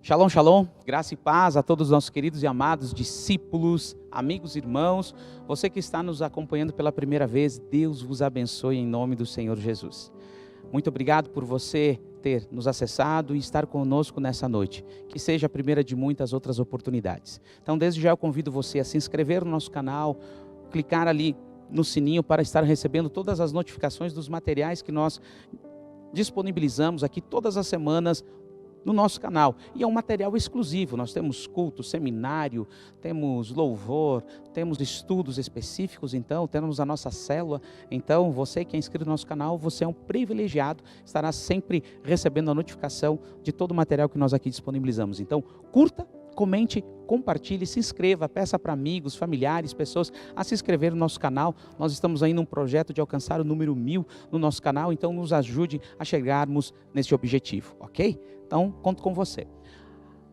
Shalom, shalom, graça e paz a todos os nossos queridos e amados discípulos, amigos, irmãos. Você que está nos acompanhando pela primeira vez, Deus vos abençoe em nome do Senhor Jesus. Muito obrigado por você ter nos acessado e estar conosco nessa noite. Que seja a primeira de muitas outras oportunidades. Então, desde já eu convido você a se inscrever no nosso canal, clicar ali no sininho para estar recebendo todas as notificações dos materiais que nós disponibilizamos aqui todas as semanas no nosso canal, e é um material exclusivo. Nós temos culto, seminário, temos louvor, temos estudos específicos, então temos a nossa célula. Então você que é inscrito no nosso canal, você é um privilegiado, estará sempre recebendo a notificação de todo o material que nós aqui disponibilizamos. Então curta, comente, compartilhe, se inscreva, peça para amigos, familiares, pessoas a se inscrever no nosso canal. Nós estamos aí num projeto de alcançar o número 1000 no nosso canal, então nos ajude a chegarmos nesse objetivo, ok? Então, conto com você.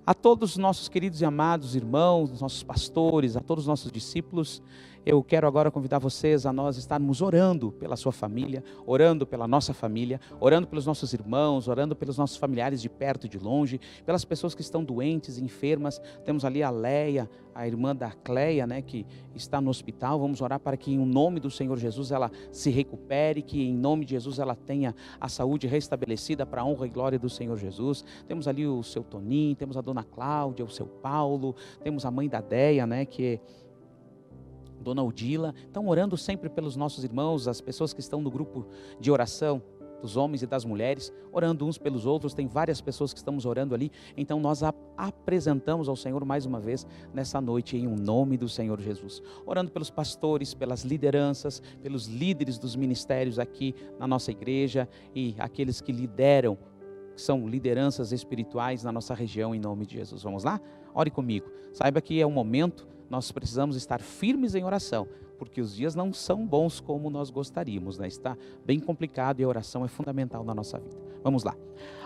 A todos os nossos queridos e amados irmãos, nossos pastores, a todos os nossos discípulos, eu quero agora convidar vocês a nós estarmos orando pela sua família, orando pela nossa família, orando pelos nossos irmãos, orando pelos nossos familiares de perto e de longe, pelas pessoas que estão doentes, enfermas. Temos ali a Leia, a irmã da Cleia, que está no hospital. Vamos orar para que em nome do Senhor Jesus ela se recupere, que em nome de Jesus ela tenha a saúde restabelecida para a honra e glória do Senhor Jesus. Temos ali o seu Toninho, temos a dona Cláudia, o seu Paulo, temos a mãe da Deia, que é Dona Odila. Então, orando sempre pelos nossos irmãos, as pessoas que estão no grupo de oração, dos homens e das mulheres, orando uns pelos outros. Tem várias pessoas que estamos orando ali. Então nós apresentamos ao Senhor mais uma vez nessa noite, em um nome do Senhor Jesus, orando pelos pastores, pelas lideranças, pelos líderes dos ministérios aqui na nossa igreja e aqueles que lideram, que são lideranças espirituais na nossa região, em nome de Jesus. Vamos lá? Ore comigo. Saiba que é um momento, nós precisamos estar firmes em oração, porque os dias não são bons como nós gostaríamos, Está bem complicado e a oração é fundamental na nossa vida. Vamos lá.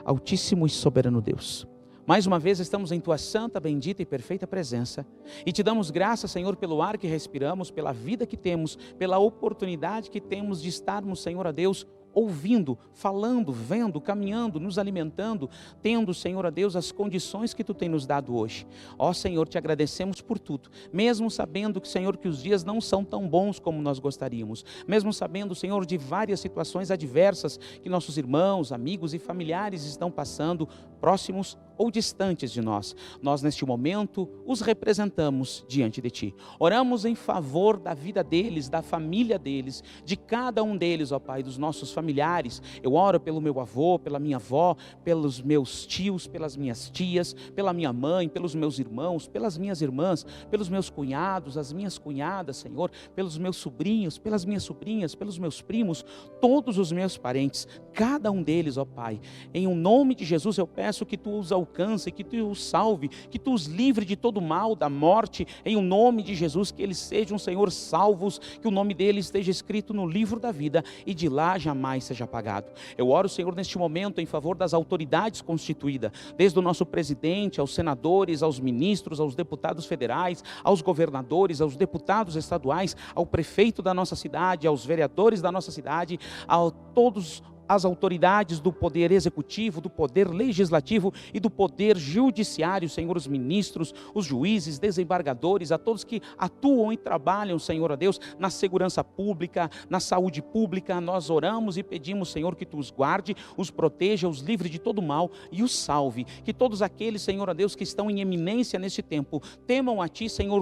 Altíssimo e soberano Deus, mais uma vez estamos em Tua santa, bendita e perfeita presença e Te damos graças, Senhor, pelo ar que respiramos, pela vida que temos, pela oportunidade que temos de estarmos, Senhor, a Deus, ouvindo, falando, vendo, caminhando, nos alimentando, tendo, Senhor, a Deus, as condições que Tu tem nos dado hoje. Ó Senhor, Te agradecemos por tudo, mesmo sabendo que, Senhor, que os dias não são tão bons como nós gostaríamos, mesmo sabendo, Senhor, de várias situações adversas que nossos irmãos, amigos e familiares estão passando, próximos ou distantes de nós. Nós neste momento os representamos diante de Ti, oramos em favor da vida deles, da família deles, de cada um deles, ó Pai, dos nossos familiares. Eu oro pelo meu avô, pela minha avó, pelos meus tios, pelas minhas tias, pela minha mãe, pelos meus irmãos, pelas minhas irmãs, pelos meus cunhados, as minhas cunhadas, Senhor, pelos meus sobrinhos, pelas minhas sobrinhas, pelos meus primos, todos os meus parentes, cada um deles, ó Pai, em um nome de Jesus eu peço que Tu os alcance, que Tu os salve, que Tu os livre de todo mal, da morte, em um nome de Jesus, que eles sejam, Senhor, salvos, que o nome deles esteja escrito no livro da vida e de lá jamais seja apagado. Eu oro, Senhor, neste momento em favor das autoridades constituídas, desde o nosso presidente, aos senadores, aos ministros, aos deputados federais, aos governadores, aos deputados estaduais, ao prefeito da nossa cidade, aos vereadores da nossa cidade, a todos as autoridades do poder executivo, do poder legislativo e do poder judiciário, Senhor, os ministros, os juízes, desembargadores, a todos que atuam e trabalham, Senhor, a Deus, na segurança pública, na saúde pública. Nós oramos e pedimos, Senhor, que Tu os guarde, os proteja, os livre de todo mal e os salve. Que todos aqueles, Senhor, a Deus, que estão em eminência neste tempo, temam a Ti, Senhor,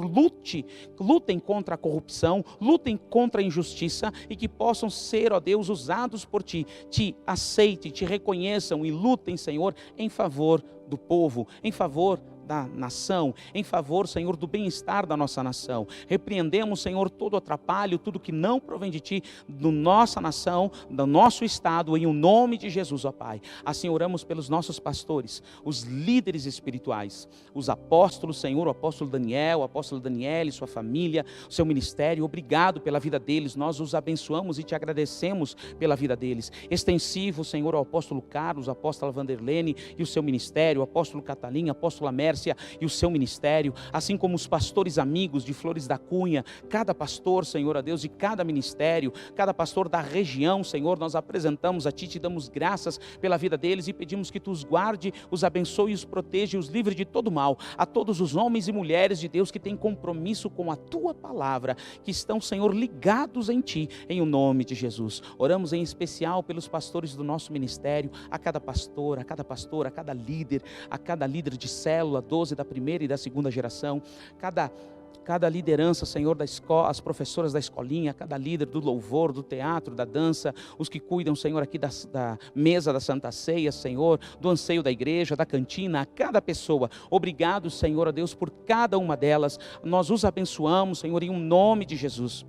lutem contra a corrupção, lutem contra a injustiça e que possam ser, ó Deus, usados por Ti, Te aceitem, Te reconheçam e lutem, Senhor, em favor do povo, em favor da nação, em favor, Senhor, do bem-estar da nossa nação. Repreendemos, Senhor, todo atrapalho, tudo que não provém de Ti, da nossa nação, do nosso estado, em o nome de Jesus, ó Pai. Assim oramos pelos nossos pastores, os líderes espirituais, os apóstolos, Senhor, o apóstolo Daniel, o apóstolo Daniele, sua família, o seu ministério. Obrigado pela vida deles, nós os abençoamos e Te agradecemos pela vida deles. Extensivo, Senhor, ao apóstolo Carlos, a apóstola Vanderlene e o seu ministério, o apóstolo Catalim, a apóstola Mércia, Pérsia e o seu ministério, assim como os pastores amigos de Flores da Cunha, cada pastor, Senhor, a Deus, de cada ministério, cada pastor da região, Senhor, nós apresentamos a Ti, te damos graças pela vida deles e pedimos que Tu os guarde, os abençoe, os proteja e os livre de todo mal. A todos os homens e mulheres de Deus que têm compromisso com a Tua palavra, que estão, Senhor, ligados em Ti, em o nome de Jesus. Oramos em especial pelos pastores do nosso ministério, a cada pastor, a cada pastora, a cada líder de célula, 12 da primeira e da segunda geração, cada liderança, Senhor, da escola, as professoras da escolinha, cada líder do louvor, do teatro, da dança, os que cuidam, Senhor, aqui da mesa da Santa Ceia, Senhor, do anseio da igreja, da cantina, a cada pessoa. Obrigado, Senhor, a Deus, por cada uma delas. Nós os abençoamos, Senhor, em um nome de Jesus.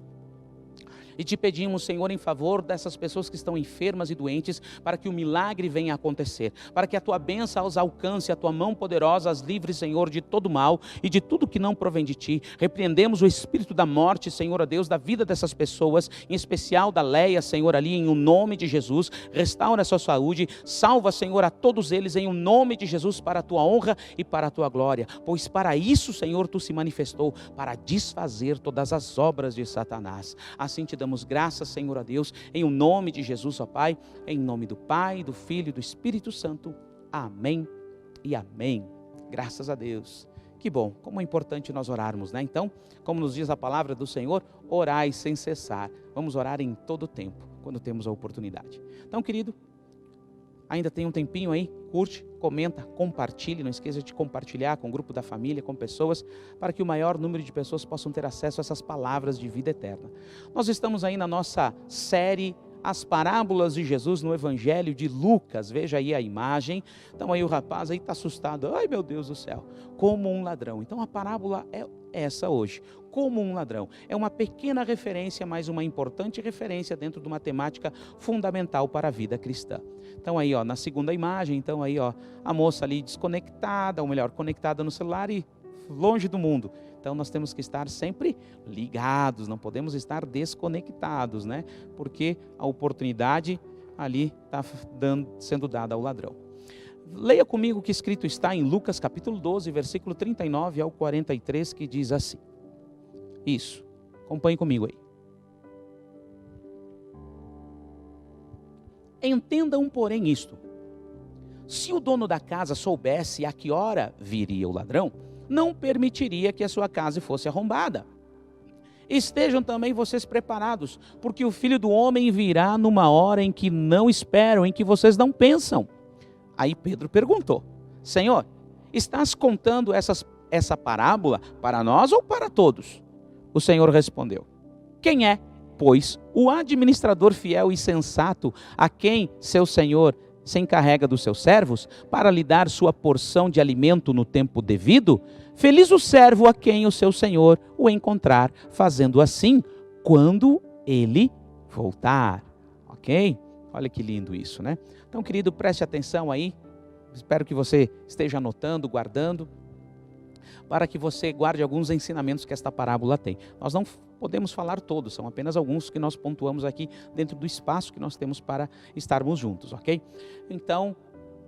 E te pedimos, Senhor, em favor dessas pessoas que estão enfermas e doentes, para que o milagre venha a acontecer, para que a Tua bênção os alcance, a Tua mão poderosa as livre, Senhor, de todo mal e de tudo que não provém de Ti. Repreendemos o espírito da morte, Senhor, a Deus, da vida dessas pessoas, em especial da Leia, Senhor, ali, em o nome de Jesus. Restaura a sua saúde, salva, Senhor, a todos eles, em o nome de Jesus, para a Tua honra e para a Tua glória, pois para isso, Senhor, Tu se manifestou, para desfazer todas as obras de Satanás. Assim te damos graças, Senhor, a Deus, em o nome de Jesus, ó Pai, em nome do Pai, do Filho e do Espírito Santo. Amém e amém. Graças a Deus. Que bom, como é importante nós orarmos, né? Então, como nos diz a palavra do Senhor, orai sem cessar. Vamos orar em todo o tempo, quando temos a oportunidade. Então, querido, ainda tem um tempinho aí, curte, comenta, compartilhe, não esqueça de compartilhar com o grupo da família, com pessoas, para que o maior número de pessoas possam ter acesso a essas palavras de vida eterna. Nós estamos aí na nossa série As Parábolas de Jesus no Evangelho de Lucas. Veja aí a imagem. Então aí o rapaz aí está assustado. Ai, meu Deus do céu, como um ladrão. Então a parábola é essa hoje, como um ladrão. É uma pequena referência, mas uma importante referência dentro de uma temática fundamental para a vida cristã. Então aí, ó, na segunda imagem, então aí, ó, a moça ali desconectada, ou melhor, conectada no celular e longe do mundo. Então nós temos que estar sempre ligados, não podemos estar desconectados, né? Porque a oportunidade ali está sendo dada ao ladrão. Leia comigo o que escrito está em Lucas capítulo 12, versículo 39 ao 43, que diz assim. Isso, acompanhe comigo aí. Entendam, porém, isto. Se o dono da casa soubesse a que hora viria o ladrão, não permitiria que a sua casa fosse arrombada. Estejam também vocês preparados, porque o Filho do Homem virá numa hora em que não esperam, em que vocês não pensam. Aí Pedro perguntou: Senhor, estás contando essa parábola para nós ou para todos? O Senhor respondeu: quem é, pois, o administrador fiel e sensato a quem seu Senhor se encarrega dos seus servos para lhe dar sua porção de alimento no tempo devido? Feliz o servo a quem o seu Senhor o encontrar fazendo assim quando ele voltar. Ok? Olha que lindo isso, né? Então, querido, preste atenção aí. Espero que você esteja anotando, guardando, para que você guarde alguns ensinamentos que esta parábola tem. Nós não podemos falar todos, são apenas alguns que nós pontuamos aqui dentro do espaço que nós temos para estarmos juntos, ok? Então,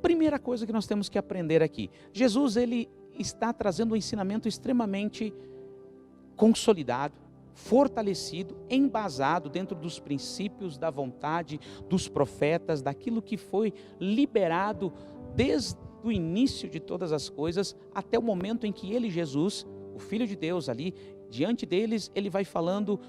primeira coisa que nós temos que aprender aqui. Jesus, ele está trazendo um ensinamento extremamente consolidado, fortalecido, embasado dentro dos princípios da vontade dos profetas, daquilo que foi liberado desde o início de todas as coisas até o momento em que ele, Jesus, o Filho de Deus ali, diante deles, ele vai falando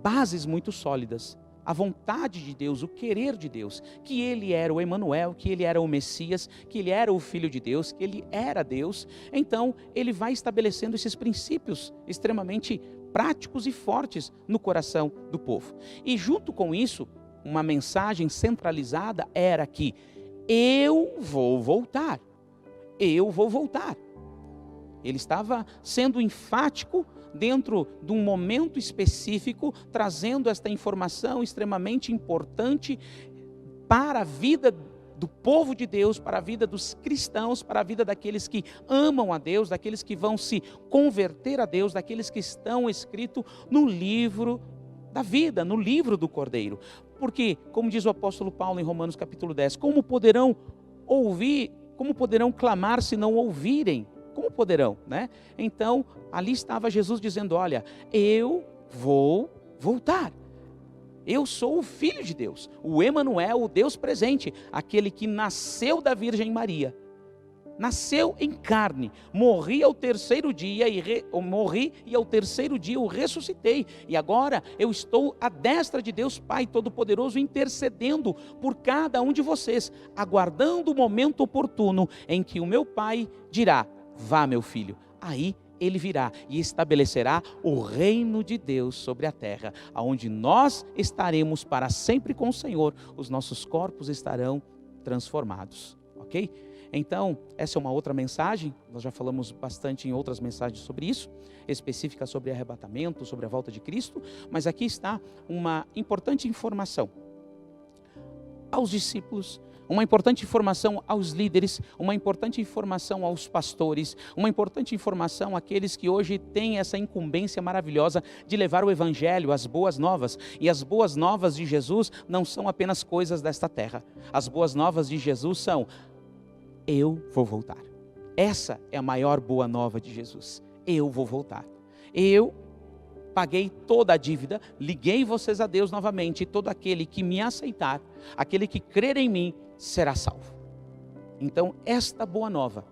bases muito sólidas. A vontade de Deus, o querer de Deus, que ele era o Emanuel, que ele era o Messias, que ele era o Filho de Deus, que ele era Deus. Então, ele vai estabelecendo esses princípios extremamente práticos e fortes no coração do povo. E junto com isso, uma mensagem centralizada era que eu vou voltar. Eu vou voltar. Ele estava sendo enfático dentro de um momento específico, trazendo esta informação extremamente importante para a vida do povo de Deus, para a vida dos cristãos, para a vida daqueles que amam a Deus, daqueles que vão se converter a Deus, daqueles que estão escritos no livro da vida, no livro do Cordeiro. Porque, como diz o apóstolo Paulo em Romanos capítulo 10, como poderão ouvir, como poderão clamar se não ouvirem? Como poderão, né? Então, ali estava Jesus dizendo, olha, eu vou voltar. Eu sou o Filho de Deus, o Emanuel, o Deus presente, aquele que nasceu da Virgem Maria. Nasceu em carne, morri ao terceiro dia morri e ao terceiro dia eu ressuscitei. E agora eu estou à destra de Deus Pai Todo-Poderoso, intercedendo por cada um de vocês, aguardando o momento oportuno em que o meu Pai dirá, vá meu filho, aí ele virá e estabelecerá o reino de Deus sobre a terra, onde nós estaremos para sempre com o Senhor, os nossos corpos estarão transformados, ok? Então, essa é uma outra mensagem, nós já falamos bastante em outras mensagens sobre isso, específica sobre arrebatamento, sobre a volta de Cristo, mas aqui está uma importante informação aos discípulos, uma importante informação aos líderes, uma importante informação aos pastores, uma importante informação àqueles que hoje têm essa incumbência maravilhosa de levar o Evangelho, as boas novas. E as boas novas de Jesus não são apenas coisas desta terra. As boas novas de Jesus são: eu vou voltar. Essa é a maior boa nova de Jesus. Eu vou voltar. Eu paguei toda a dívida, liguei vocês a Deus novamente, e todo aquele que me aceitar, aquele que crer em mim, será salvo. Então, esta boa nova,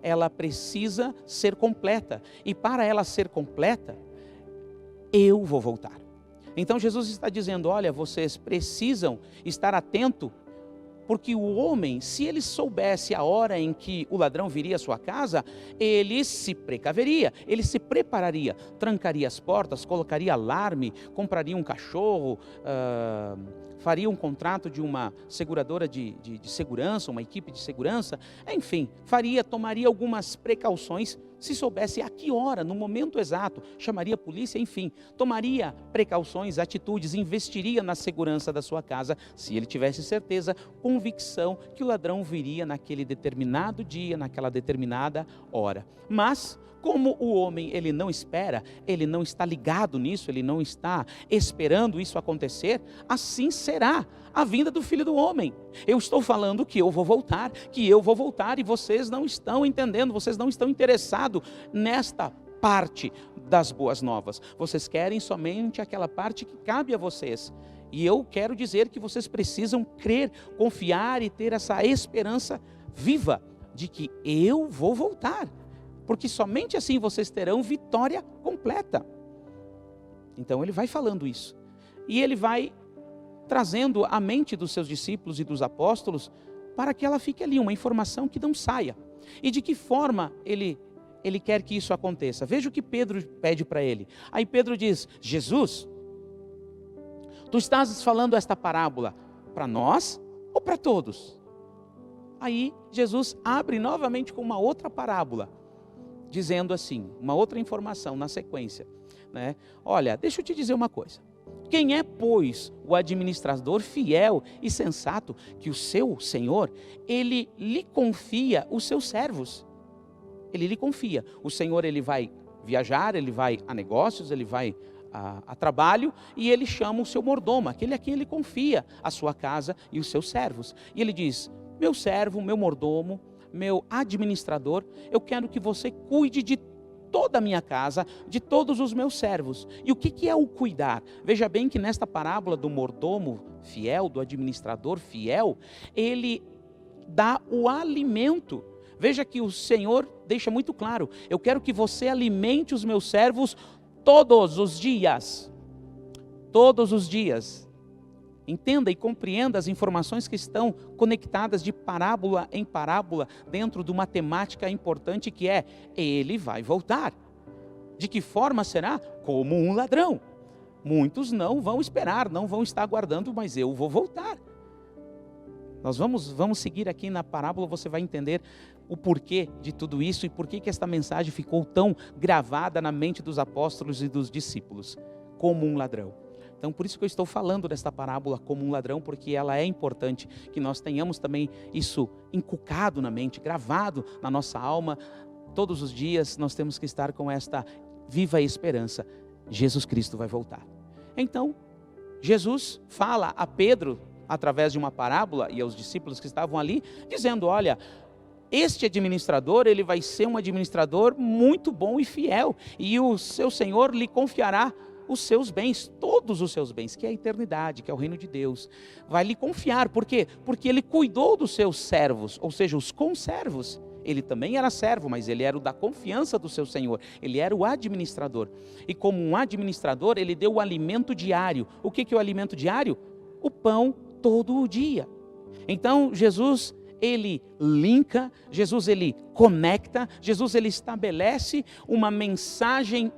ela precisa ser completa. E para ela ser completa, eu vou voltar. Então, Jesus está dizendo, olha, vocês precisam estar atentos, porque o homem, se ele soubesse a hora em que o ladrão viria à sua casa, ele se precaveria, ele se prepararia, trancaria as portas, colocaria alarme, compraria um cachorro, faria um contrato de uma seguradora de segurança, uma equipe de segurança, enfim, tomaria algumas precauções. Se soubesse a que hora, no momento exato, chamaria a polícia, enfim, tomaria precauções, atitudes, investiria na segurança da sua casa, se ele tivesse certeza, convicção que o ladrão viria naquele determinado dia, naquela determinada hora. Mas, como o homem ele não espera, ele não está ligado nisso, ele não está esperando isso acontecer, assim será a vinda do Filho do Homem. Eu estou falando que eu vou voltar, e vocês não estão entendendo, vocês não estão interessados nesta parte das boas novas. Vocês querem somente aquela parte que cabe a vocês. E eu quero dizer que vocês precisam crer, confiar e ter essa esperança viva de que eu vou voltar. Porque somente assim vocês terão vitória completa. Então ele vai falando isso. E ele vai trazendo a mente dos seus discípulos e dos apóstolos para que ela fique ali, uma informação que não saia. E de que forma ele quer que isso aconteça? Veja o que Pedro pede para ele. Aí Pedro diz, Jesus, tu estás falando esta parábola para nós ou para todos? Aí Jesus abre novamente com uma outra parábola, dizendo assim, uma outra informação na sequência, né? Olha, deixa eu te dizer uma coisa. Quem é, pois, o administrador fiel e sensato que o seu Senhor, ele lhe confia os seus servos? Ele lhe confia. O Senhor, ele vai viajar, ele vai a negócios, ele vai a trabalho, e ele chama o seu mordomo, aquele a quem ele confia a sua casa e os seus servos. E ele diz, meu servo, meu mordomo, meu administrador, eu quero que você cuide de toda a minha casa, de todos os meus servos. E o que é o cuidar? Veja bem que nesta parábola do mordomo fiel, do administrador fiel, ele dá o alimento. Veja que o Senhor deixa muito claro, eu quero que você alimente os meus servos todos os dias. Todos os dias. Entenda e compreenda as informações que estão conectadas de parábola em parábola dentro de uma temática importante que é, ele vai voltar. De que forma será? Como um ladrão. Muitos não vão esperar, não vão estar aguardando, mas eu vou voltar. Nós vamos seguir aqui na parábola, você vai entender o porquê de tudo isso e por que esta mensagem ficou tão gravada na mente dos apóstolos e dos discípulos, como um ladrão. Então, por isso que eu estou falando desta parábola como um ladrão, porque ela é importante que nós tenhamos também isso inculcado na mente, gravado na nossa alma. Todos os dias nós temos que estar com esta viva esperança. Jesus Cristo vai voltar. Então, Jesus fala a Pedro, através de uma parábola, e aos discípulos que estavam ali, dizendo, olha, este administrador, ele vai ser um administrador muito bom e fiel, e o seu Senhor lhe confiará os seus bens, todos os seus bens, que é a eternidade, que é o reino de Deus. Vai lhe confiar, por quê? Porque ele cuidou dos seus servos, ou seja, os conservos. Ele também era servo, mas ele era o da confiança do seu Senhor. Ele era o administrador. E como um administrador, ele deu o alimento diário. O que é o alimento diário? O pão todo o dia. Então, Jesus, ele linka, Jesus, ele conecta, Jesus, ele estabelece uma mensagem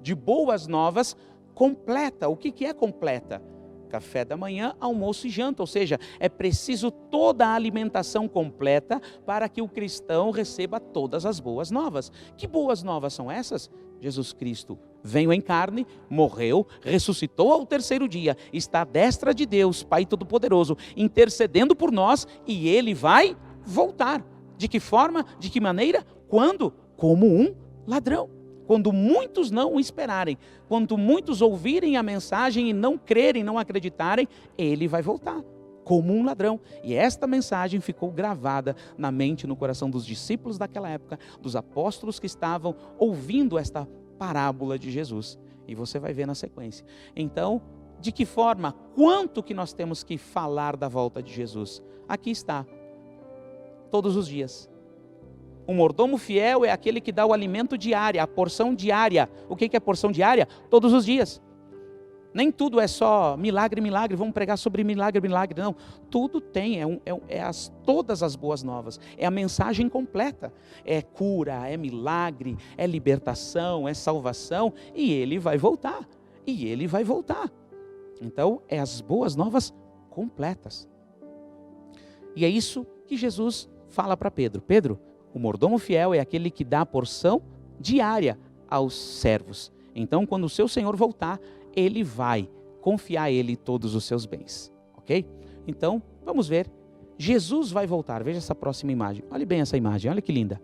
de boas novas completa. O que é completa? Café da manhã, almoço e janta, ou seja, é preciso toda a alimentação completa para que o cristão receba todas as boas novas. Que boas novas são essas? Jesus Cristo veio em carne, morreu, ressuscitou ao terceiro dia, está à destra de Deus, Pai Todo-Poderoso, intercedendo por nós, e ele vai voltar. De que forma? De que maneira? Quando? Como um ladrão. Quando muitos não o esperarem, quando muitos ouvirem a mensagem e não crerem, não acreditarem, ele vai voltar como um ladrão. E esta mensagem ficou gravada na mente e no coração dos discípulos daquela época, dos apóstolos que estavam ouvindo esta parábola de Jesus. E você vai ver na sequência. Então, de que forma, quanto que nós temos que falar da volta de Jesus? Aqui está, todos os dias. O mordomo fiel é aquele que dá o alimento diário, a porção diária. O que é porção diária? Todos os dias. Nem tudo é só milagre, milagre, vamos pregar sobre milagre, milagre. Não, tudo tem, todas as boas novas. É a mensagem completa. É cura, é milagre, é libertação, é salvação. E ele vai voltar. E ele vai voltar. Então, é as boas novas completas. E é isso que Jesus fala para Pedro. Pedro, o mordomo fiel é aquele que dá a porção diária aos servos. Então, quando o seu Senhor voltar, ele vai confiar a ele todos os seus bens. Ok? Então, vamos ver. Jesus vai voltar. Veja essa próxima imagem. Olhe bem essa imagem. Olha que linda.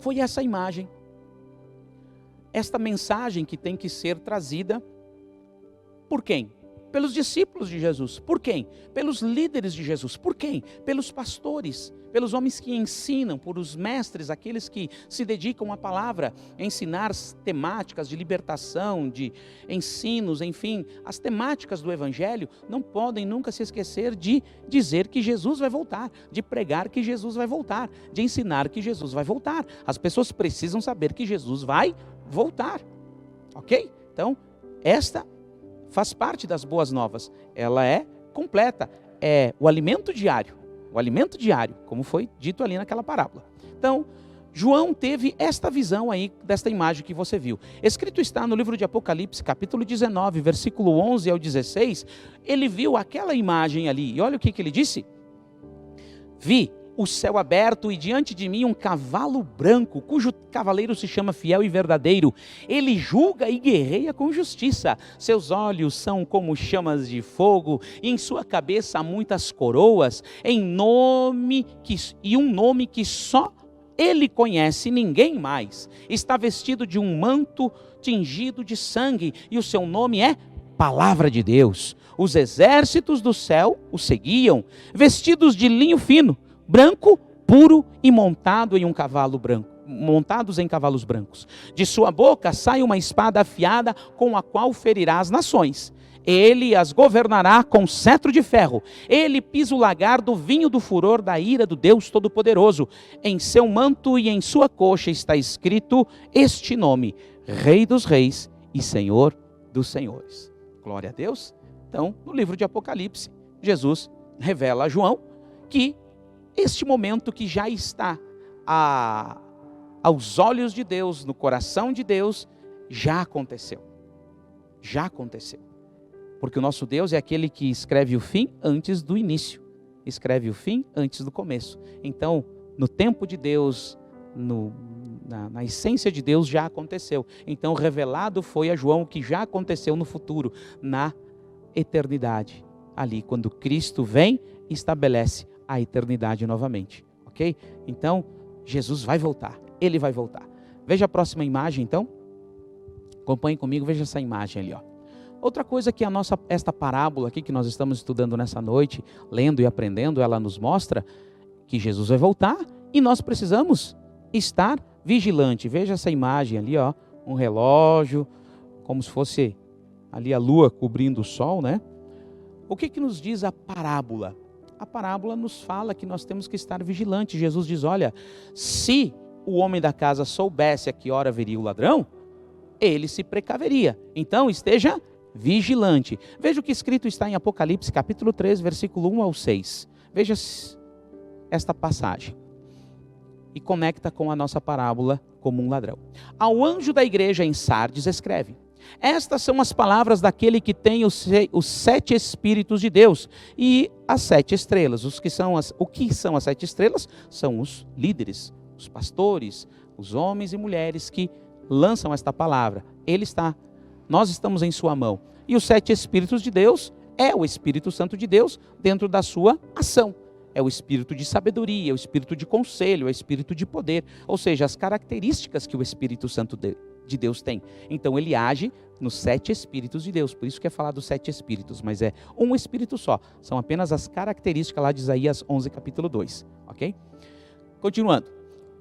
Foi essa imagem. Esta mensagem que tem que ser trazida por quem? Pelos discípulos de Jesus. Por quem? Pelos líderes de Jesus. Por quem? Pelos pastores, pelos homens que ensinam, por os mestres, aqueles que se dedicam à palavra, a ensinar temáticas de libertação, de ensinos, enfim, as temáticas do Evangelho não podem nunca se esquecer de dizer que Jesus vai voltar, de pregar que Jesus vai voltar, de ensinar que Jesus vai voltar. As pessoas precisam saber que Jesus vai voltar. Ok? Então, esta faz parte das boas novas, ela é completa, é o alimento diário, como foi dito ali naquela parábola. Então, João teve esta visão aí, desta imagem que você viu. Escrito está no livro de Apocalipse, capítulo 19, versículo 11 ao 16, ele viu aquela imagem ali, e olha o que ele disse: vi o céu aberto e diante de mim um cavalo branco, cujo cavaleiro se chama Fiel e Verdadeiro. Ele julga e guerreia com justiça. Seus olhos são como chamas de fogo e em sua cabeça há muitas coroas, um nome que só ele conhece, ninguém mais. Está vestido de um manto tingido de sangue e o seu nome é Palavra de Deus. Os exércitos do céu o seguiam, vestidos de linho fino, branco, puro e montados em cavalos brancos. De sua boca sai uma espada afiada com a qual ferirá as nações. Ele as governará com cetro de ferro. Ele pisa o lagar do vinho do furor da ira do Deus Todo-Poderoso. Em seu manto e em sua coxa está escrito este nome: Rei dos Reis e Senhor dos Senhores. Glória a Deus. Então, no livro de Apocalipse, Jesus revela a João que este momento que já está aos olhos de Deus, no coração de Deus, já aconteceu. Já aconteceu. Porque o nosso Deus é aquele que escreve o fim antes do início. Escreve o fim antes do começo. Então, no tempo de Deus, na essência de Deus, já aconteceu. Então, revelado foi a João o que já aconteceu no futuro, na eternidade. Ali, quando Cristo vem e estabelece a eternidade novamente, ok? Então, Jesus vai voltar, ele vai voltar. Veja a próxima imagem, então. Acompanhe comigo, veja essa imagem ali, ó. Outra coisa que esta parábola aqui que nós estamos estudando nessa noite, lendo e aprendendo, ela nos mostra que Jesus vai voltar e nós precisamos estar vigilante. Veja essa imagem ali, ó, um relógio, como se fosse ali a lua cobrindo o sol, né? O que nos diz a parábola? A parábola nos fala que nós temos que estar vigilantes. Jesus diz, olha, se o homem da casa soubesse a que hora viria o ladrão, ele se precaveria. Então esteja vigilante. Veja o que escrito está em Apocalipse, capítulo 3, versículo 1 ao 6. Veja esta passagem. E conecta com a nossa parábola como um ladrão. Ao anjo da igreja em Sardes escreve: estas são as palavras daquele que tem os 7 Espíritos de Deus e as 7 estrelas. O que são as 7 estrelas? São os líderes, os pastores, os homens e mulheres que lançam esta palavra. Nós estamos em sua mão. E os 7 Espíritos de Deus é o Espírito Santo de Deus dentro da sua ação. É o espírito de sabedoria, o espírito de conselho, o espírito de poder. Ou seja, as características que o Espírito Santo de Deus tem. Então ele age nos 7 Espíritos de Deus. Por isso que é falar dos 7 Espíritos, mas é um Espírito só. São apenas as características lá de Isaías 11, capítulo 2. Ok? Continuando.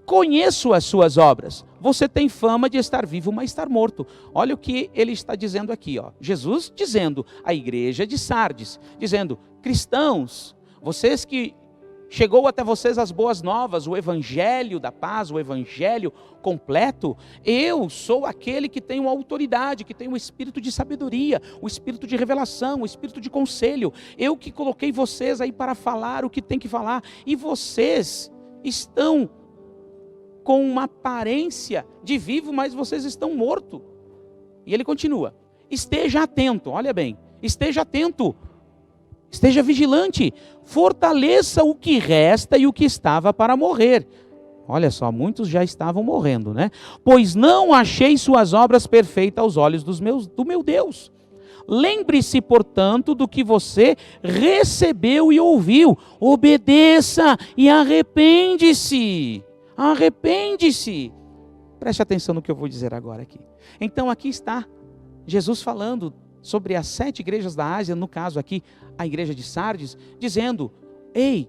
Conheço as suas obras. Você tem fama de estar vivo, mas estar morto. Olha o que ele está dizendo aqui, ó. Jesus dizendo à igreja de Sardes, dizendo: cristãos, vocês que chegou até vocês as boas novas, o evangelho da paz, o evangelho completo, eu sou aquele que tem uma autoridade, que tem um espírito de sabedoria, o espírito de revelação, o espírito de conselho. Eu que coloquei vocês aí para falar o que tem que falar, e vocês estão com uma aparência de vivo, mas vocês estão mortos. E ele continua: esteja atento, olha bem, esteja atento, esteja vigilante, fortaleça o que resta e o que estava para morrer. Olha só, muitos já estavam morrendo, né? Pois não achei suas obras perfeitas aos olhos do meu Deus. Lembre-se, portanto, do que você recebeu e ouviu. Obedeça e arrepende-se. Arrepende-se. Preste atenção no que eu vou dizer agora aqui. Então aqui está Jesus falando sobre as 7 igrejas da Ásia, no caso aqui, a igreja de Sardes, dizendo: ei,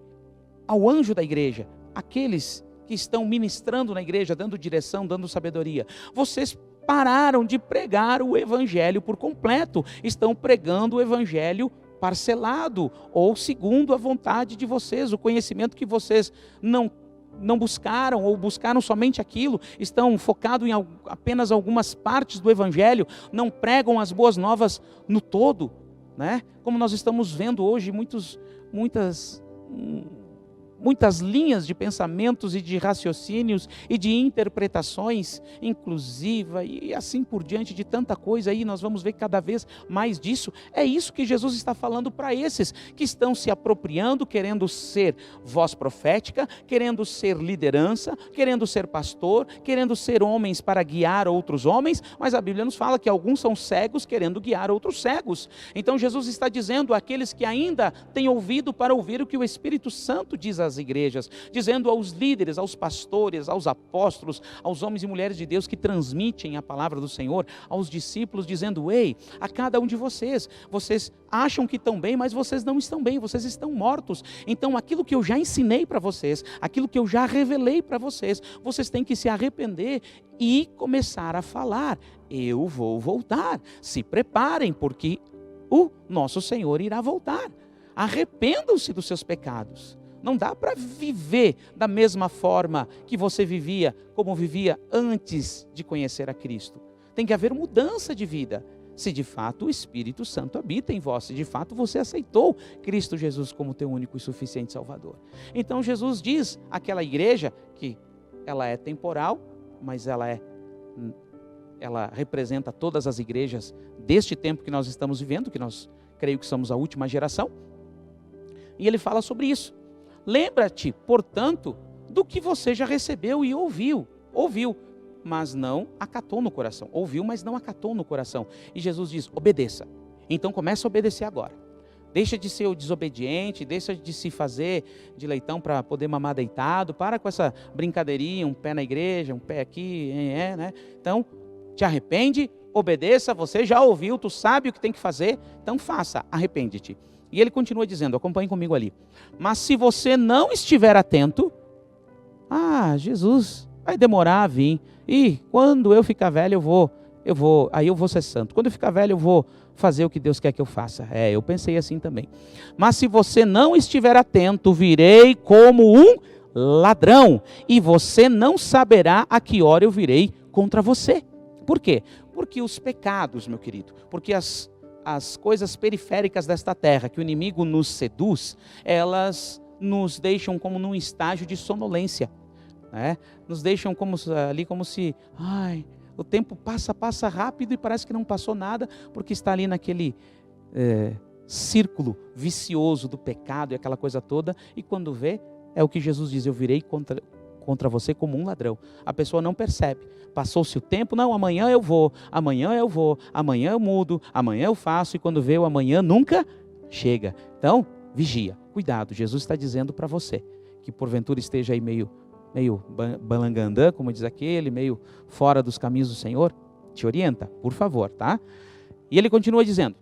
ao anjo da igreja, aqueles que estão ministrando na igreja, dando direção, dando sabedoria, vocês pararam de pregar o evangelho por completo, estão pregando o evangelho parcelado, ou segundo a vontade de vocês, o conhecimento que vocês não buscaram, ou buscaram somente aquilo, estão focados em apenas algumas partes do evangelho, não pregam as boas novas no todo, né? Como nós estamos vendo hoje, muitas linhas de pensamentos e de raciocínios e de interpretações inclusiva e assim por diante, de tanta coisa aí, nós vamos ver cada vez mais disso. É isso que Jesus está falando para esses que estão se apropriando, querendo ser voz profética, querendo ser liderança, querendo ser pastor, querendo ser homens para guiar outros homens, mas a Bíblia nos fala que alguns são cegos querendo guiar outros cegos. Então Jesus está dizendo àqueles que ainda têm ouvido para ouvir o que o Espírito Santo diz às igrejas, dizendo aos líderes, aos pastores, aos apóstolos, aos homens e mulheres de Deus que transmitem a palavra do Senhor, aos discípulos, dizendo: ei, a cada um de vocês acham que estão bem, mas vocês não estão bem, vocês estão mortos. Então aquilo que eu já ensinei para vocês, aquilo que eu já revelei para vocês, vocês têm que se arrepender e começar a falar: eu vou voltar, se preparem, porque o nosso Senhor irá voltar. Arrependam-se dos seus pecados. Não dá para viver da mesma forma que você vivia, como vivia antes de conhecer a Cristo. Tem que haver mudança de vida. Se de fato o Espírito Santo habita em vós, se de fato você aceitou Cristo Jesus como teu único e suficiente Salvador. Então Jesus diz àquela igreja que ela é temporal, mas ela representa todas as igrejas deste tempo que nós estamos vivendo, que nós creio que somos a última geração. E ele fala sobre isso. Lembra-te, portanto, do que você já recebeu e ouviu, mas não acatou no coração. Ouviu, mas não acatou no coração. E Jesus diz: obedeça. Então começa a obedecer agora. Deixa de ser o desobediente, deixa de se fazer de leitão para poder mamar deitado. Para com essa brincadeirinha, um pé na igreja, um pé aqui, né? Então, te arrepende, obedeça, você já ouviu, tu sabe o que tem que fazer, então faça, arrepende-te. E ele continua dizendo, acompanhe comigo ali. Mas se você não estiver atento, Jesus vai demorar a vir. E quando eu ficar velho, aí eu vou ser santo. Quando eu ficar velho, eu vou fazer o que Deus quer que eu faça. Eu pensei assim também. Mas se você não estiver atento, virei como um ladrão, e você não saberá a que hora eu virei contra você. Por quê? Porque os pecados, meu querido, porque as coisas periféricas desta terra, que o inimigo nos seduz, elas nos deixam como num estágio de sonolência, né? Nos deixam como se, o tempo passa rápido e parece que não passou nada, porque está ali naquele círculo vicioso do pecado e aquela coisa toda, e quando vê, é o que Jesus diz, eu virei contra você como um ladrão. A pessoa não percebe, passou-se o tempo, não, amanhã eu vou, amanhã eu mudo, amanhã eu faço, e quando vê o amanhã nunca chega. Então, vigia, cuidado, Jesus está dizendo para você, que porventura esteja aí meio balangandã, como diz aquele, meio fora dos caminhos do Senhor, te orienta, por favor, tá? E ele continua dizendo,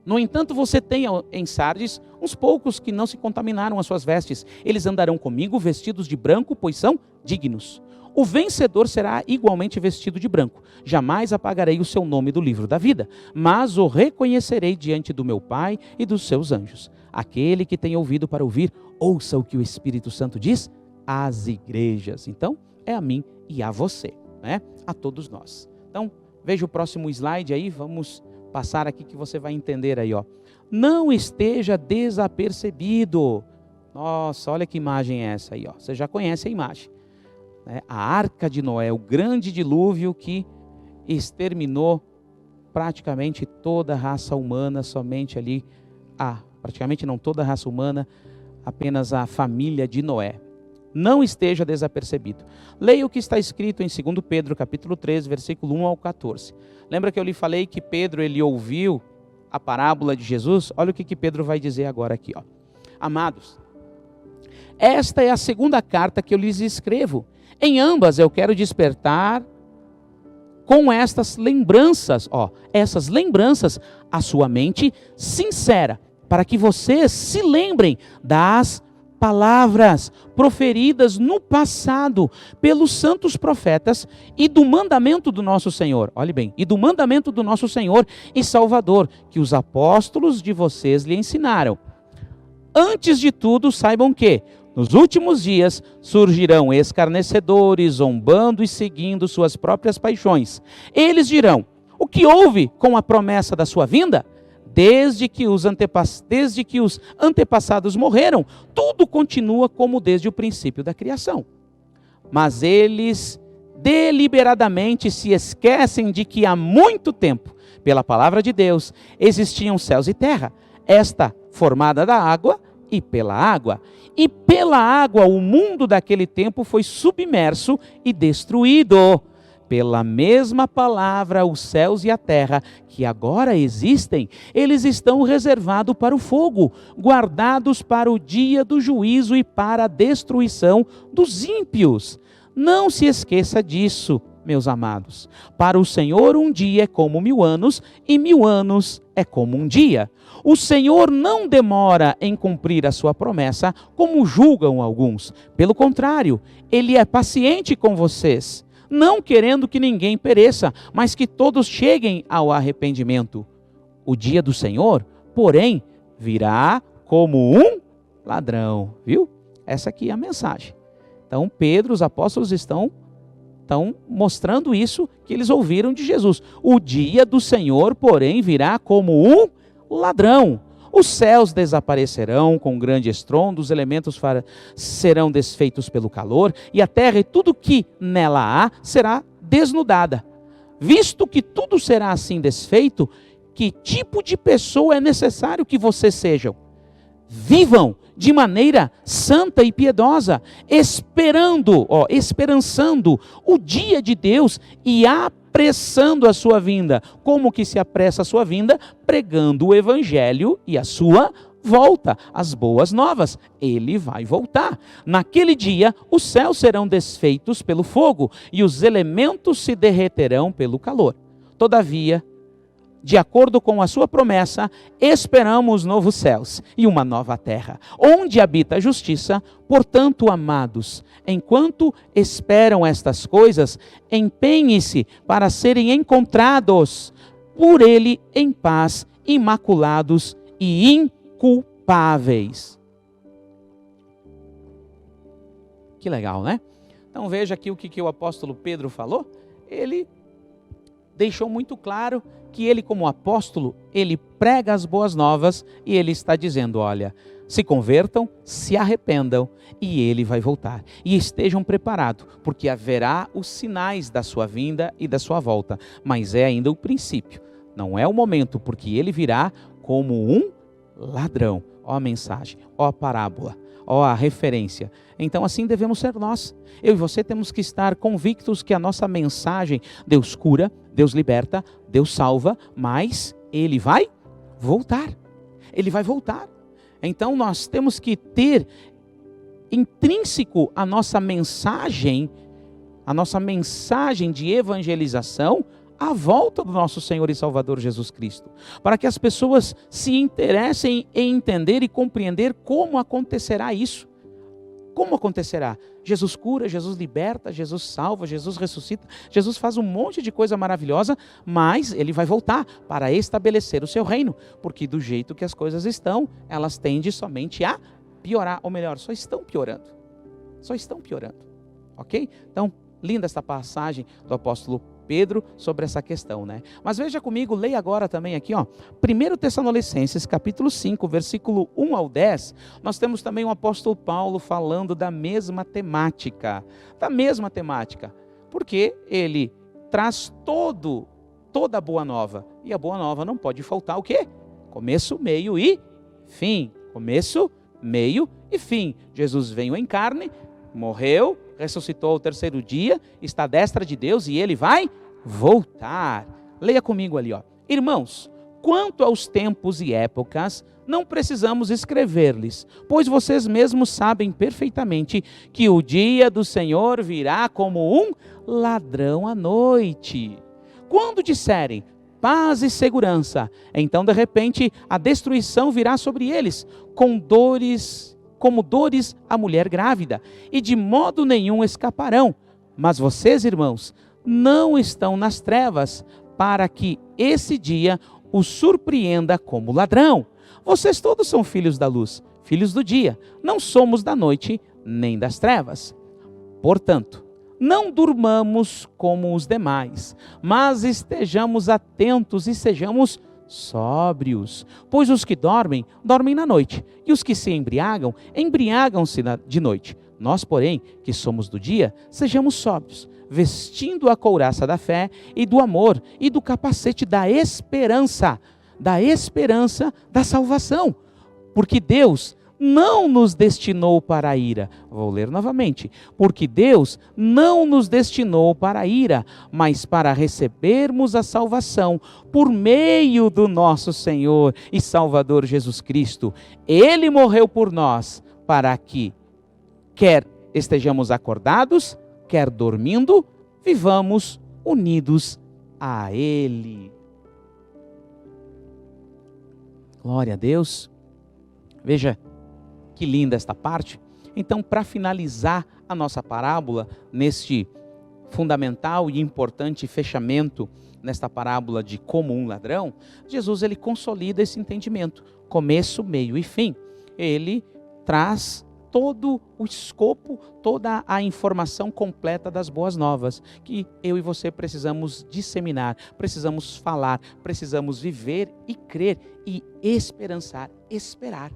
no entanto, você tem em Sardes uns poucos que não se contaminaram as suas vestes. Eles andarão comigo vestidos de branco, pois são dignos. O vencedor será igualmente vestido de branco. Jamais apagarei o seu nome do livro da vida, mas o reconhecerei diante do meu Pai e dos seus anjos. Aquele que tem ouvido para ouvir, ouça o que o Espírito Santo diz às igrejas. Então, é a mim e a você, né? A todos nós. Então, veja o próximo slide aí, vamos passar aqui que você vai entender aí, ó. Não esteja desapercebido. Nossa, olha que imagem é essa aí, ó. Você já conhece a imagem, né? A Arca de Noé, o grande dilúvio que exterminou praticamente toda a raça humana, somente ali, praticamente não toda a raça humana, apenas a família de Noé. Não esteja desapercebido. Leia o que está escrito em 2 Pedro, capítulo 3, versículo 1 ao 14. Lembra que eu lhe falei que Pedro, ele ouviu a parábola de Jesus? Olha o que Pedro vai dizer agora aqui, ó. Amados, esta é a segunda carta que eu lhes escrevo. Em ambas eu quero despertar com estas lembranças, essas lembranças, a sua mente sincera, para que vocês se lembrem das palavras proferidas no passado pelos santos profetas e do mandamento do nosso Senhor, olhe bem, e do mandamento do nosso Senhor e Salvador, que os apóstolos de vocês lhe ensinaram. Antes de tudo, saibam que, nos últimos dias, surgirão escarnecedores, zombando e seguindo suas próprias paixões. Eles dirão, o que houve com a promessa da sua vinda? Desde que os antepassados morreram, tudo continua como desde o princípio da criação. Mas eles deliberadamente se esquecem de que há muito tempo, pela palavra de Deus, existiam céus e terra, esta formada da água e pela água. E pela água o mundo daquele tempo foi submerso e destruído. Pela mesma palavra, os céus e a terra, que agora existem, eles estão reservados para o fogo, guardados para o dia do juízo e para a destruição dos ímpios. Não se esqueça disso, meus amados. Para o Senhor um dia é como 1000 anos, e 1000 anos é como um dia. O Senhor não demora em cumprir a sua promessa, como julgam alguns. Pelo contrário, Ele é paciente com vocês, não querendo que ninguém pereça, mas que todos cheguem ao arrependimento. O dia do Senhor, porém, virá como um ladrão, viu? Essa aqui é a mensagem. Então, Pedro, os apóstolos estão mostrando isso que eles ouviram de Jesus. O dia do Senhor, porém, virá como um ladrão. Os céus desaparecerão com grande estrondo, os elementos serão desfeitos pelo calor, e a terra e tudo que nela há será desnudada. Visto que tudo será assim desfeito, que tipo de pessoa é necessário que vocês sejam? Vivam de maneira santa e piedosa, esperançando o dia de Deus e apressando a sua vinda. Como que se apressa a sua vinda? Pregando o evangelho e a sua volta, as boas novas. Ele vai voltar. Naquele dia, os céus serão desfeitos pelo fogo e os elementos se derreterão pelo calor. Todavia, de acordo com a sua promessa, esperamos novos céus e uma nova terra, onde habita a justiça. Portanto, amados, enquanto esperam estas coisas, empenhem-se para serem encontrados por Ele em paz, imaculados e inculpáveis. Que legal, né? Então veja aqui o que o apóstolo Pedro falou. Ele deixou muito claro que ele, como apóstolo, ele prega as boas novas e ele está dizendo, olha, se convertam, se arrependam e ele vai voltar. E estejam preparados, porque haverá os sinais da sua vinda e da sua volta, mas é ainda o princípio, não é o momento, porque ele virá como um ladrão. Ó a mensagem, ó a parábola, ó a referência. Então assim devemos ser nós. Eu e você temos que estar convictos que a nossa mensagem, Deus cura, Deus liberta, Deus salva, mas Ele vai voltar. Ele vai voltar. Então nós temos que ter intrínseco a nossa mensagem de evangelização, à volta do nosso Senhor e Salvador Jesus Cristo, para que as pessoas se interessem em entender e compreender como acontecerá isso. Como acontecerá? Jesus cura, Jesus liberta, Jesus salva, Jesus ressuscita, Jesus faz um monte de coisa maravilhosa, mas Ele vai voltar para estabelecer o seu reino, porque do jeito que as coisas estão, elas tendem somente a piorar, ou melhor, só estão piorando. Só estão piorando, ok? Então, linda esta passagem do apóstolo Pedro sobre essa questão, né? Mas veja comigo, leia agora também aqui, ó, 1 Tessalonicenses, capítulo 5, versículo 1 ao 10, nós temos também o apóstolo Paulo falando da mesma temática, porque ele traz toda a boa nova, e a boa nova não pode faltar o quê? Começo, meio e fim. Começo, meio e fim. Jesus veio em carne, morreu, ressuscitou ao terceiro dia, está à destra de Deus e Ele vai voltar. Leia comigo ali, ó. Irmãos, quanto aos tempos e épocas, não precisamos escrever-lhes, pois vocês mesmos sabem perfeitamente que o dia do Senhor virá como um ladrão à noite. Quando disserem paz e segurança, então de repente a destruição virá sobre eles, como dores a mulher grávida, e de modo nenhum escaparão. Mas vocês, irmãos, não estão nas trevas, para que esse dia os surpreenda como ladrão. Vocês todos são filhos da luz, filhos do dia. Não somos da noite nem das trevas. Portanto, não durmamos como os demais, mas estejamos atentos e sejamos sóbrios. Pois os que dormem, dormem na noite, e os que se embriagam, embriagam-se de noite. Nós, porém, que somos do dia, sejamos sóbrios, vestindo a couraça da fé e do amor e do capacete da esperança da salvação. Porque Deus não nos destinou para a ira. Vou ler novamente. Porque Deus não nos destinou para a ira, mas para recebermos a salvação por meio do nosso Senhor e Salvador Jesus Cristo. Ele morreu por nós para que, quer estejamos acordados, quer dormindo, vivamos unidos a Ele. Glória a Deus. Veja que linda esta parte. Então, para finalizar a nossa parábola, neste fundamental e importante fechamento, nesta parábola de como um ladrão, Jesus ele consolida esse entendimento, começo, meio e fim. Ele traz todo o escopo, toda a informação completa das boas novas, que eu e você precisamos disseminar, precisamos falar, precisamos viver e crer e esperançar, esperar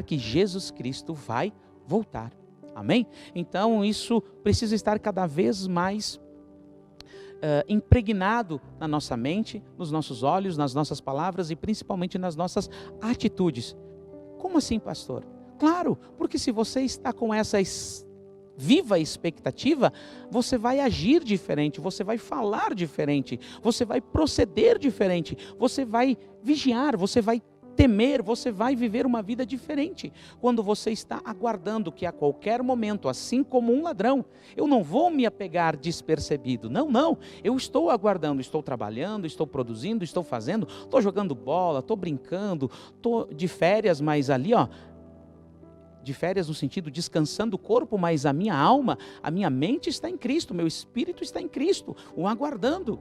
que Jesus Cristo vai voltar. Amém? Então isso precisa estar cada vez mais impregnado na nossa mente, nos nossos olhos, nas nossas palavras e principalmente nas nossas atitudes. Como assim, pastor? Claro, porque se você está com essa viva expectativa, você vai agir diferente, você vai falar diferente, você vai proceder diferente, você vai vigiar, você vai temer, você vai viver uma vida diferente. Quando você está aguardando que a qualquer momento, assim como um ladrão, eu não vou me apegar despercebido. Não. Eu estou aguardando, estou trabalhando, estou produzindo, estou fazendo, estou jogando bola, estou brincando, estou de férias, mas ali, de férias no sentido descansando o corpo, mas a minha alma, a minha mente está em Cristo, meu espírito está em Cristo, o aguardando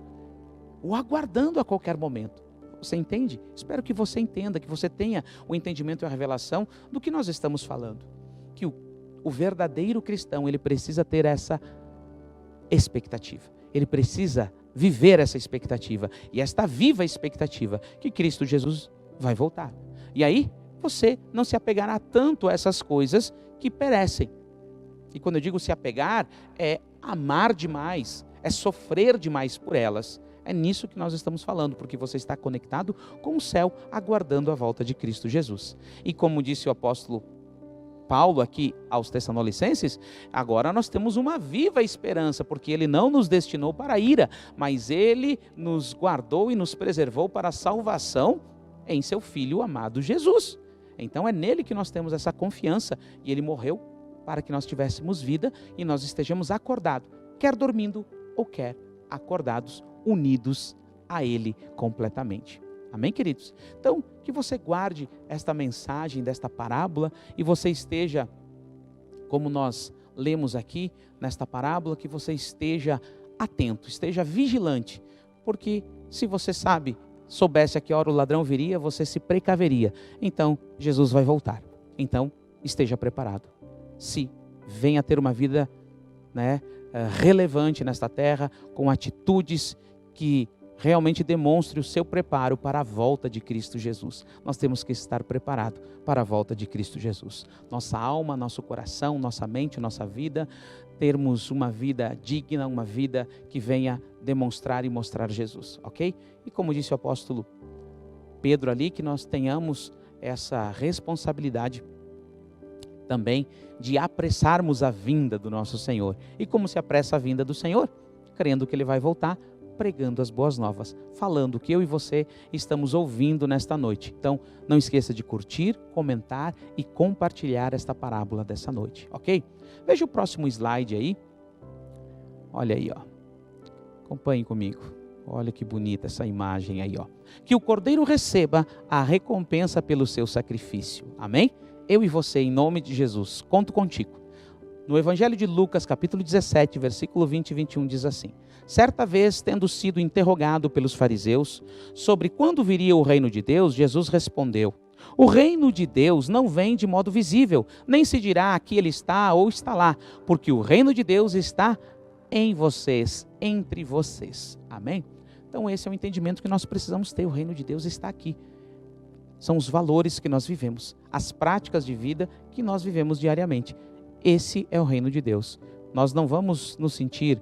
a qualquer momento. Você entende? Espero que você entenda, que você tenha o entendimento e a revelação do que nós estamos falando. Que o verdadeiro cristão, ele precisa ter essa expectativa. Ele precisa viver essa expectativa. E esta viva expectativa que Cristo Jesus vai voltar. E aí, você não se apegará tanto a essas coisas que perecem. E quando eu digo se apegar, é amar demais, é sofrer demais por elas. É nisso que nós estamos falando, porque você está conectado com o céu, aguardando a volta de Cristo Jesus. E como disse o apóstolo Paulo aqui aos Tessalonicenses, agora nós temos uma viva esperança, porque ele não nos destinou para a ira, mas ele nos guardou e nos preservou para a salvação em seu Filho amado Jesus. Então é nele que nós temos essa confiança, e ele morreu para que nós tivéssemos vida e nós estejamos acordados, quer dormindo ou quer acordados, unidos a ele completamente. Amém, queridos? Então, que você guarde esta mensagem desta parábola e você esteja, como nós lemos aqui nesta parábola, que você esteja atento, esteja vigilante, porque se você soubesse a que hora o ladrão viria, você se precaveria. Então, Jesus vai voltar. Então, esteja preparado. Se venha ter uma vida, relevante nesta terra, com atitudes que realmente demonstre o seu preparo para a volta de Cristo Jesus. Nós temos que estar preparados para a volta de Cristo Jesus. Nossa alma, nosso coração, nossa mente, nossa vida, termos uma vida digna, uma vida que venha demonstrar e mostrar Jesus, ok? E como disse o apóstolo Pedro ali, que nós tenhamos essa responsabilidade também de apressarmos a vinda do nosso Senhor. E como se apressa a vinda do Senhor? Crendo que Ele vai voltar, pregando as boas novas, falando o que eu e você estamos ouvindo nesta noite. Então, não esqueça de curtir, comentar e compartilhar esta parábola dessa noite, ok? Veja o próximo slide aí. Olha aí, acompanhe comigo. Olha que bonita essa imagem aí, Que o Cordeiro receba a recompensa pelo seu sacrifício. Amém? Eu e você, em nome de Jesus, conto contigo. No Evangelho de Lucas, capítulo 17, versículo 20 e 21, diz assim: certa vez, tendo sido interrogado pelos fariseus sobre quando viria o reino de Deus, Jesus respondeu: o reino de Deus não vem de modo visível, nem se dirá aqui ele está ou está lá, porque o reino de Deus está em vocês, entre vocês. Amém? Então esse é o entendimento que nós precisamos ter. O reino de Deus está aqui. São os valores que nós vivemos, as práticas de vida que nós vivemos diariamente. Esse é o reino de Deus. Nós não vamos nos sentir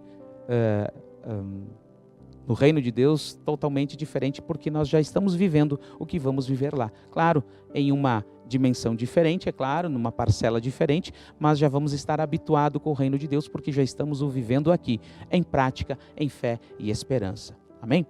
no reino de Deus totalmente diferente, porque nós já estamos vivendo o que vamos viver lá. Claro, em uma dimensão diferente, é claro, numa parcela diferente, mas já vamos estar habituados com o reino de Deus, porque já estamos o vivendo aqui, em prática, em fé e esperança. Amém?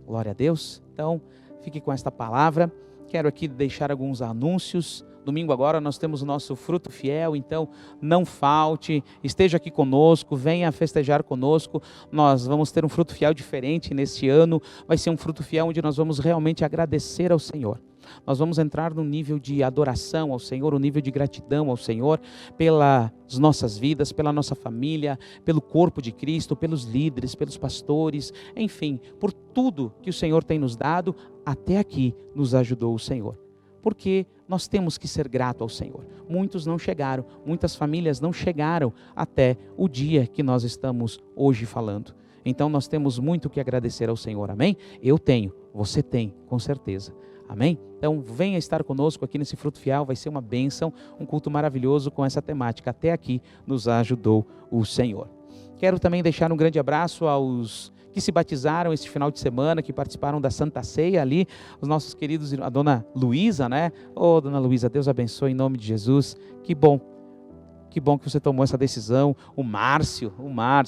Glória a Deus. Então, fique com esta palavra. Quero aqui deixar alguns anúncios. Domingo agora nós temos o nosso Fruto Fiel, então não falte, esteja aqui conosco, venha festejar conosco. Nós vamos ter um Fruto Fiel diferente neste ano, vai ser um Fruto Fiel onde nós vamos realmente agradecer ao Senhor. Nós vamos entrar no nível de adoração ao Senhor, o nível de gratidão ao Senhor, pelas nossas vidas, pela nossa família, pelo corpo de Cristo, pelos líderes, pelos pastores, enfim, por tudo que o Senhor tem nos dado. Até aqui nos ajudou o Senhor. Porque nós temos que ser gratos ao Senhor. Muitos não chegaram, muitas famílias não chegaram até o dia que nós estamos hoje falando. Então nós temos muito que agradecer ao Senhor, amém? Eu tenho, você tem, com certeza, amém? Então venha estar conosco aqui nesse Fruto Fiel, vai ser uma bênção, um culto maravilhoso com essa temática. Até aqui nos ajudou o Senhor. Quero também deixar um grande abraço aos que se batizaram este final de semana, que participaram da Santa Ceia ali, os nossos queridos, a dona Luísa, dona Luísa, Deus abençoe em nome de Jesus. Que bom que você tomou essa decisão. O Márcio,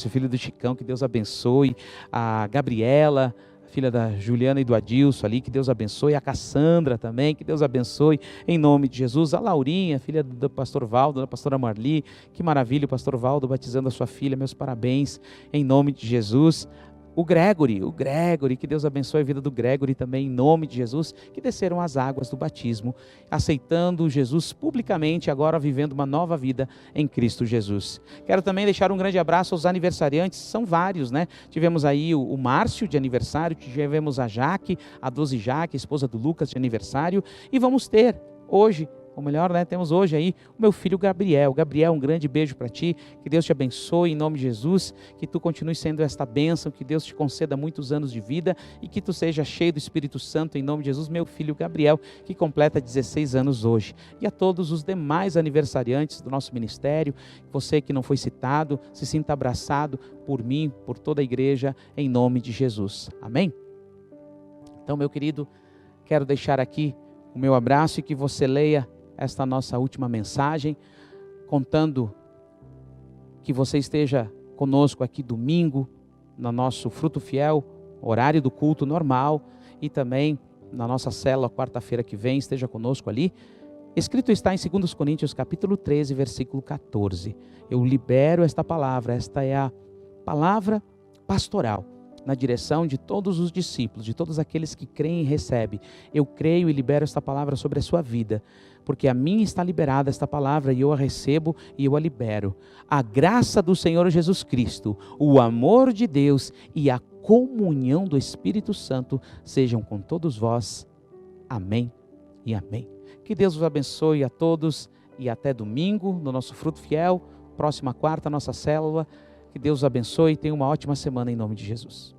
filho do Chicão, que Deus abençoe. A Gabriela, filha da Juliana e do Adilson ali, que Deus abençoe. A Cassandra também, que Deus abençoe, em nome de Jesus. A Laurinha, filha do pastor Valdo, da pastora Marli, que maravilha, o pastor Valdo batizando a sua filha, meus parabéns, em nome de Jesus. O Gregory, que Deus abençoe a vida do Gregory também, em nome de Jesus, que desceram as águas do batismo, aceitando Jesus publicamente, agora vivendo uma nova vida em Cristo Jesus. Quero também deixar um grande abraço aos aniversariantes, são vários, né? Tivemos aí o Márcio de aniversário, tivemos a Jaque, a Doze Jaque, esposa do Lucas de aniversário, e vamos ter hoje, ou melhor, né, temos hoje aí o meu filho Gabriel. Gabriel, um grande beijo para ti, que Deus te abençoe em nome de Jesus, que tu continue sendo esta bênção, que Deus te conceda muitos anos de vida e que tu seja cheio do Espírito Santo em nome de Jesus, meu filho Gabriel, que completa 16 anos hoje. E a todos os demais aniversariantes do nosso ministério, você que não foi citado, se sinta abraçado por mim, por toda a igreja, em nome de Jesus. Amém? Então, meu querido, quero deixar aqui o meu abraço e que você leia esta nossa última mensagem, contando que você esteja conosco aqui domingo, no nosso Fruto Fiel, horário do culto normal, e também na nossa célula, quarta-feira que vem, esteja conosco ali. Escrito está em 2 Coríntios capítulo 13, versículo 14. Eu libero esta palavra, esta é a palavra pastoral, na direção de todos os discípulos, de todos aqueles que creem e recebem. Eu creio e libero esta palavra sobre a sua vida, porque a mim está liberada esta palavra e eu a recebo e eu a libero. A graça do Senhor Jesus Cristo, o amor de Deus e a comunhão do Espírito Santo sejam com todos vós. Amém e amém. Que Deus vos abençoe a todos e até domingo no nosso Fruto Fiel, próxima quarta, nossa célula. Que Deus os abençoe e tenha uma ótima semana em nome de Jesus.